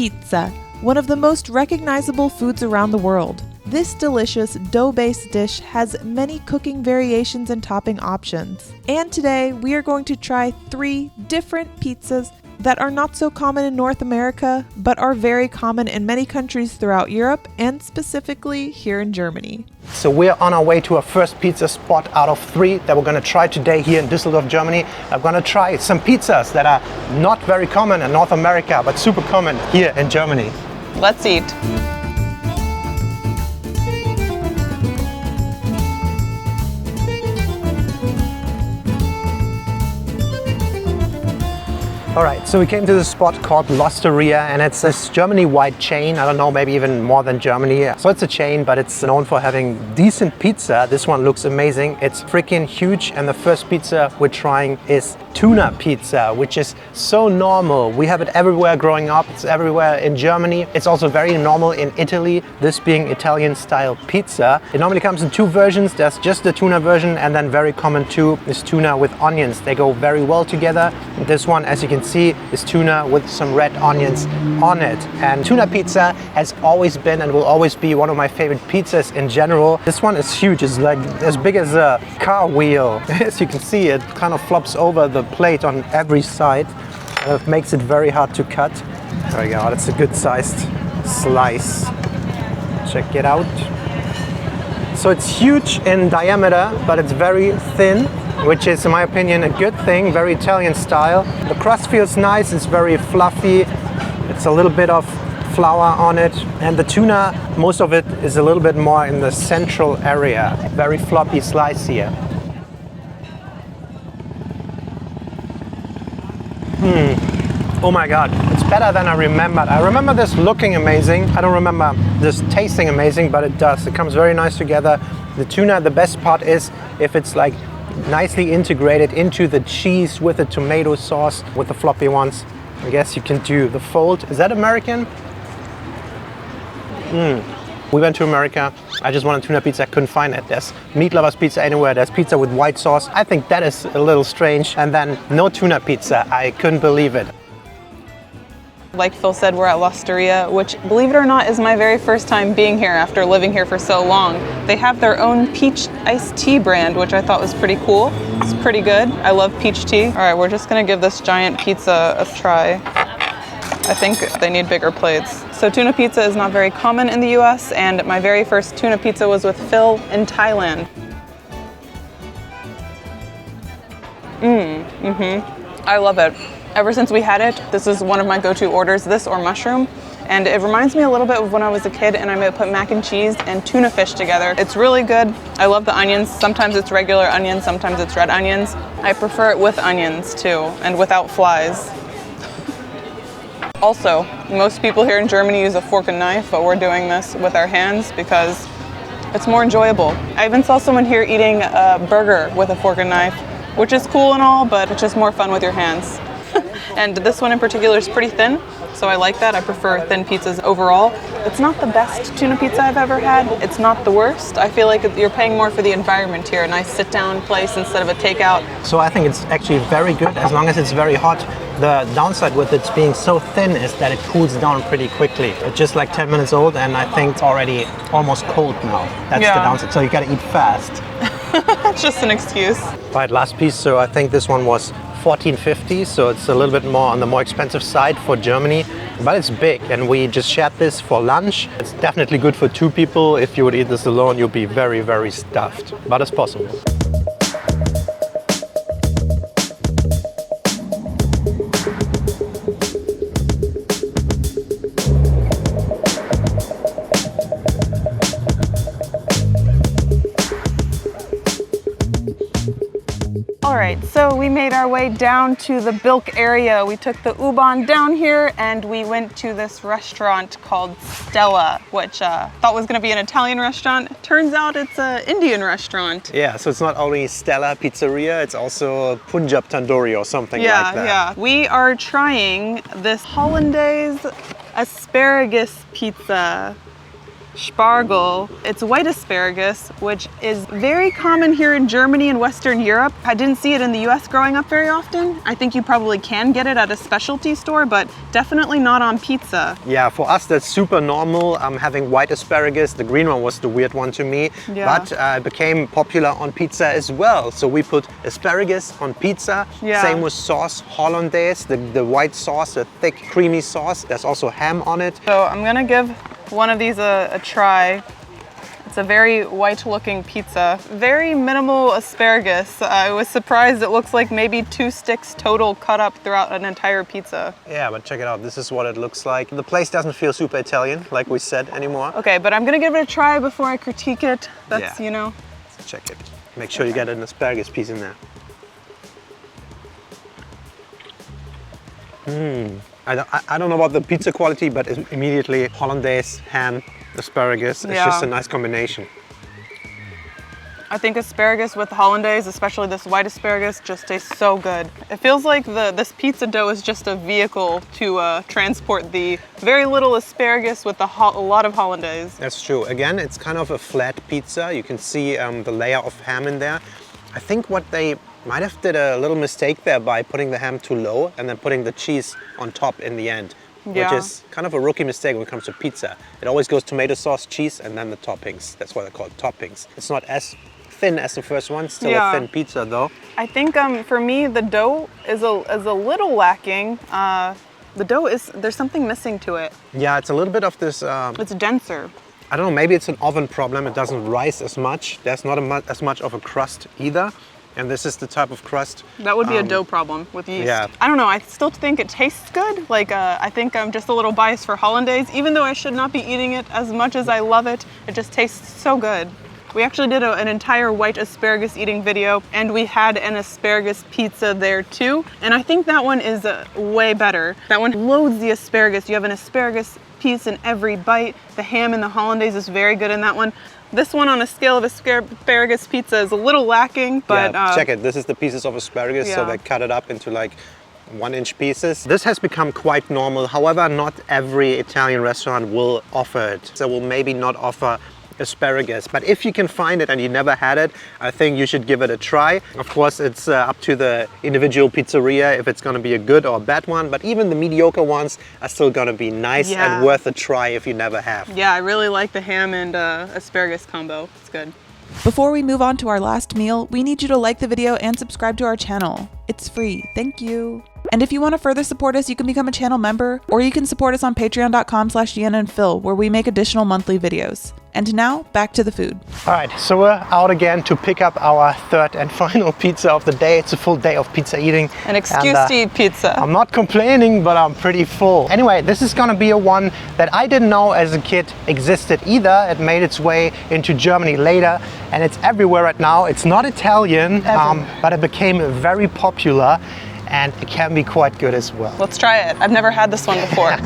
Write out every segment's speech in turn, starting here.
pizza, one of the most recognizable foods around the world. This delicious dough-based dish has many cooking variations and topping options. And today we are going to try 3 different pizzas that are not so common in North America, but are very common in many countries throughout Europe and specifically here in Germany. So we're on our way to our first pizza spot out of 3 that we're gonna try today here in Düsseldorf, Germany. I'm gonna try some pizzas that are not very common in North America, but super common here in Germany. Let's eat. All right, so we came to this spot called L'Osteria, and it's this Germany-wide chain. I don't know, maybe even more than Germany. So it's a chain, but it's known for having decent pizza. This one looks amazing. It's freaking huge, and the first pizza we're trying is tuna pizza, which is so normal. We have it everywhere growing up. It's everywhere in Germany. It's also very normal in Italy, this being Italian-style pizza. It normally comes in 2 versions. There's just the tuna version, and then very common too is tuna with onions. They go very well together. This one, as you can see, is tuna with some red onions on it. And tuna pizza has always been and will always be one of my favorite pizzas in general. This one is huge. It's like as big as a car wheel. As you can see, it kind of flops over the plate on every side. It makes it very hard to cut. There we go. That's a good sized slice. Check it out. So it's huge in diameter, but it's very thin, which is, in my opinion, a good thing. Very Italian style. The crust feels nice. It's very fluffy. It's a little bit of flour on it. And the tuna, most of it is a little bit more in the central area. Very floppy slice here. Oh my God, it's better than I remembered. I remember this looking amazing. I don't remember this tasting amazing, but it does. It comes very nice together. The tuna, the best part is if it's like nicely integrated into the cheese with the tomato sauce, with the floppy ones. I guess you can do the fold. Is that American? We went to America. I just wanted tuna pizza. I couldn't find it. There's meat lovers pizza anywhere. There's pizza with white sauce. I think that is a little strange. And then no tuna pizza. I couldn't believe it. Like Phil said, we're at L'Osteria, which, believe it or not, is my very first time being here after living here for so long. They have their own peach iced tea brand, which I thought was pretty cool. It's pretty good. I love peach tea. All right, we're just gonna give this giant pizza a try. I think they need bigger plates. So tuna pizza is not very common in the US, and my very first tuna pizza was with Phil in Thailand. I love it. Ever since we had it, this is one of my go-to orders, this or mushroom. And it reminds me a little bit of when I was a kid and I might put mac and cheese and tuna fish together. It's really good. I love the onions. Sometimes it's regular onions, sometimes it's red onions. I prefer it with onions too, and without flies. Also, most people here in Germany use a fork and knife, but we're doing this with our hands because it's more enjoyable. I even saw someone here eating a burger with a fork and knife, which is cool and all, but it's just more fun with your hands. And this one in particular is pretty thin, so I like that. I prefer thin pizzas overall. It's not the best tuna pizza I've ever had. It's not the worst. I feel like you're paying more for the environment here, a nice sit-down place instead of a takeout. So I think it's actually very good as long as it's very hot. The downside with it being so thin is that it cools down pretty quickly. It's just like 10 minutes old, and I think it's already almost cold now. That's the downside, so you gotta eat fast. That's just an excuse. Right, last piece. So I think this one was 14.50, so it's a little bit more on the more expensive side for Germany, but it's big, and we just shared this for lunch. It's definitely good for 2 people. If you would eat this alone, you'll be very, very stuffed, but it's possible. All right, so we made our way down to the Bilk area. We took the U-Bahn down here and we went to this restaurant called Stella, which thought was gonna be an Italian restaurant. Turns out it's an Indian restaurant. Yeah, so it's not only Stella Pizzeria, it's also Punjab Tandoori or something like that. Yeah, we are trying this Hollandaise asparagus pizza. Spargel. It's white asparagus, which is very common here in Germany and Western Europe. I didn't see it in the US growing up very often. I think you probably can get it at a specialty store, but definitely not on pizza. Yeah, for us that's super normal, having white asparagus. The green one was the weird one to me, but it became popular on pizza as well. So we put asparagus on pizza, same with sauce, hollandaise, the white sauce, a thick creamy sauce. There's also ham on it. So I'm gonna give one of these a try. It's a very white looking pizza. Very minimal asparagus. I was surprised it looks like maybe 2 sticks total cut up throughout an entire pizza. Yeah, but check it out. This is what it looks like. The place doesn't feel super Italian, like we said, anymore. Okay, but I'm gonna give it a try before I critique it. That's, you know. Let's check it. Make sure you get an asparagus piece in there. I don't know about the pizza quality, but it's immediately hollandaise, ham, asparagus. It's just a nice combination. I think asparagus with hollandaise, especially this white asparagus, just tastes so good. It feels like this pizza dough is just a vehicle to transport the very little asparagus with a lot of hollandaise. That's true. Again, it's kind of a flat pizza. You can see the layer of ham in there. I think what they might have did a little mistake there by putting the ham too low and then putting the cheese on top in the end, which is kind of a rookie mistake when it comes to pizza. It always goes tomato sauce, cheese, and then the toppings. That's why they're called toppings. It's not as thin as the first one, still a thin pizza though. I think for me the dough is a little lacking. The dough there's something missing to it. Yeah, it's a little bit of this. It's denser. I don't know, maybe it's an oven problem. It doesn't rise as much. There's not as much of a crust either. And this is the type of crust. That would be a dough problem with yeast. Yeah. I don't know, I still think it tastes good. Like, I think I'm just a little biased for hollandaise. Even though I should not be eating it as much as I love it, it just tastes so good. We actually did an entire white asparagus eating video, and we had an asparagus pizza there too. And I think that one is way better. That one loads the asparagus. You have an asparagus piece in every bite. The ham and the hollandaise is very good in that one. This one on a scale of asparagus pizza is a little lacking, but... Yeah, check it. This is the pieces of asparagus, so they cut it up into like 1-inch pieces. This has become quite normal. However, not every Italian restaurant will offer it. So will maybe not offer asparagus, but if you can find it and you never had it, I think you should give it a try. Of course, it's up to the individual pizzeria if it's going to be a good or a bad one, but even the mediocre ones are still going to be nice and worth a try if you never have. Yeah, I really like the ham and asparagus combo. It's good. Before we move on to our last meal, we need you to like the video and subscribe to our channel. It's free. Thank you. And if you want to further support us, you can become a channel member, or you can support us on patreon.com/DeannaandPhil, where we make additional monthly videos. And now, back to the food. All right, so we're out again to pick up our third and final pizza of the day. It's a full day of pizza eating. An excuse to eat pizza. I'm not complaining, but I'm pretty full. Anyway, this is gonna be a one that I didn't know as a kid existed either. It made its way into Germany later, and it's everywhere right now. It's not Italian, but it became very popular, and it can be quite good as well. Let's try it. I've never had this one before.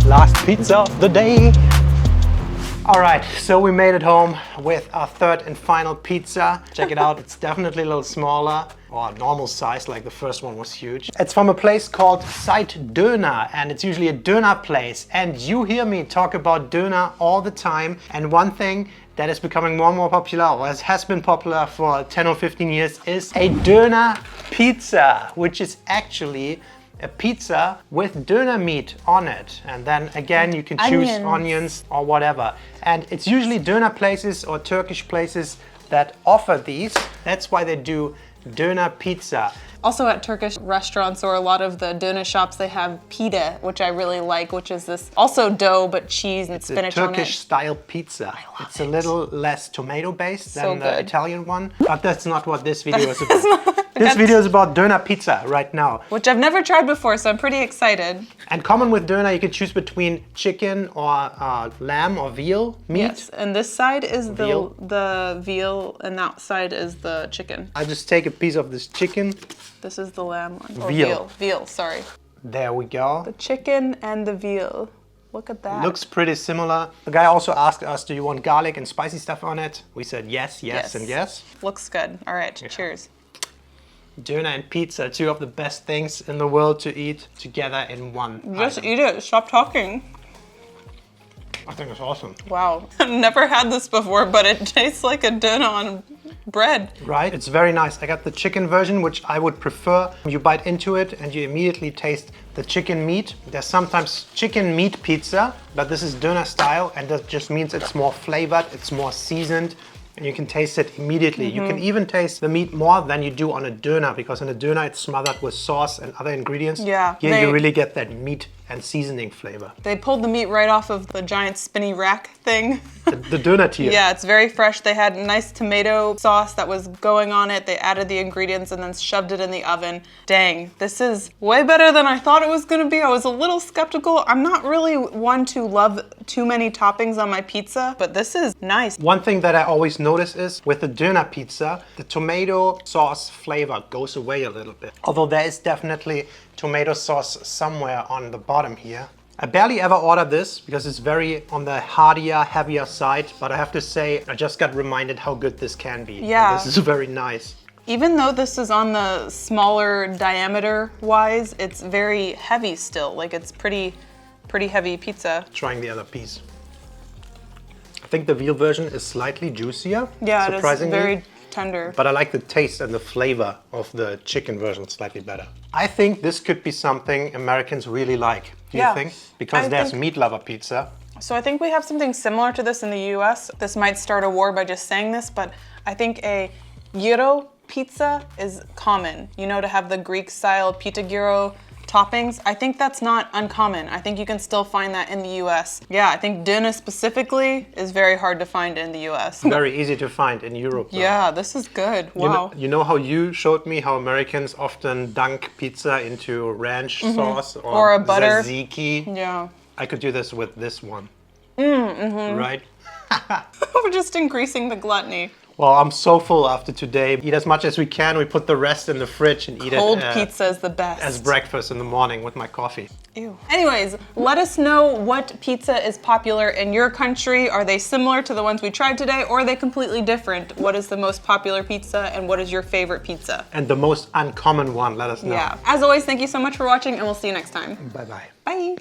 Last pizza of the day. All right, so we made it home with our third and final pizza. Check it out, it's definitely a little smaller, or normal size, like the first one was huge. It's from a place called Seit Döner, and it's usually a Döner place. And you hear me talk about Döner all the time. And one thing that is becoming more and more popular, or has been popular for 10 or 15 years, is a Döner pizza, which is actually a pizza with döner meat on it, and then again you can choose onions or whatever, and it's usually döner places or Turkish places that offer these. That's why they do döner pizza. Also at Turkish restaurants or a lot of the döner shops, they have pide, which I really like, which is this also dough but cheese and spinach on it. Turkish style pizza. It's a little less tomato based than the Italian one, but that's not what this video is about. This video is about döner pizza right now. Which I've never tried before, so I'm pretty excited. And common with döner, you can choose between chicken or lamb or veal meat. Yes, and this side is the veal and that side is the chicken. I just take a piece of this chicken. This is the lamb one. Or veal. Veal, sorry. There we go. The chicken and the veal. Look at that. Looks pretty similar. The guy also asked us, do you want garlic and spicy stuff on it? We said yes, and yes. Looks good. All right, cheers. Döner and pizza, two of the best things in the world to eat together in one Just item. eat it. Stop talking. I think it's awesome. Wow. I've never had this before, but it tastes like a döner on bread. Right? It's very nice. I got the chicken version, which I would prefer. You bite into it and you immediately taste the chicken meat. There's sometimes chicken meat pizza, but this is döner style, and that just means it's more flavored, it's more seasoned, and you can taste it immediately. You can even taste the meat more than you do on a döner, because in a döner it's smothered with sauce and other ingredients. Yeah. Here you really get that meat and seasoning flavor. They pulled the meat right off of the giant spinny rack thing. The döner tier. Yeah, it's very fresh. They had nice tomato sauce that was going on it. They added the ingredients and then shoved it in the oven. Dang, this is way better than I thought it was gonna be. I was a little skeptical. I'm not really one to love too many toppings on my pizza, but this is nice. One thing that I always notice is with the döner pizza, the tomato sauce flavor goes away a little bit. Although there is definitely tomato sauce somewhere on the bottom here. I barely ever order this because it's very on the heartier, heavier side, but I have to say, I just got reminded how good this can be. Yeah. And this is very nice. Even though this is on the smaller diameter wise, it's very heavy still. Like it's pretty heavy pizza. Trying the other piece. I think the veal version is slightly juicier, Yeah, it is surprisingly. very tender. But I like the taste and the flavor of the chicken version slightly better. I think this could be something Americans really like. Do you think? Because there's meat lover pizza. So I think we have something similar to this in the US. This might start a war by just saying this, but I think a gyro pizza is common. You know, to have the Greek style pita gyro toppings. I think that's not uncommon. I think you can still find that in the US. Yeah, I think döner specifically is very hard to find in the US. Very easy to find in Europe, though. Yeah, this is good. Wow. You know how you showed me how Americans often dunk pizza into ranch sauce Or a butter. tzatziki? Yeah. I could do this with this one. Right? We're just increasing the gluttony. Well, I'm so full after today. Eat as much as we can. We put the rest in the fridge and eat Cold it pizza is the best. as breakfast in the morning with my coffee. Ew. Anyways, let us know what pizza is popular in your country. Are they similar to the ones we tried today, or are they completely different? What is the most popular pizza, and what is your favorite pizza? And the most uncommon one, let us know. Yeah. As always, thank you so much for watching, and we'll see you next time. Bye-bye. Bye.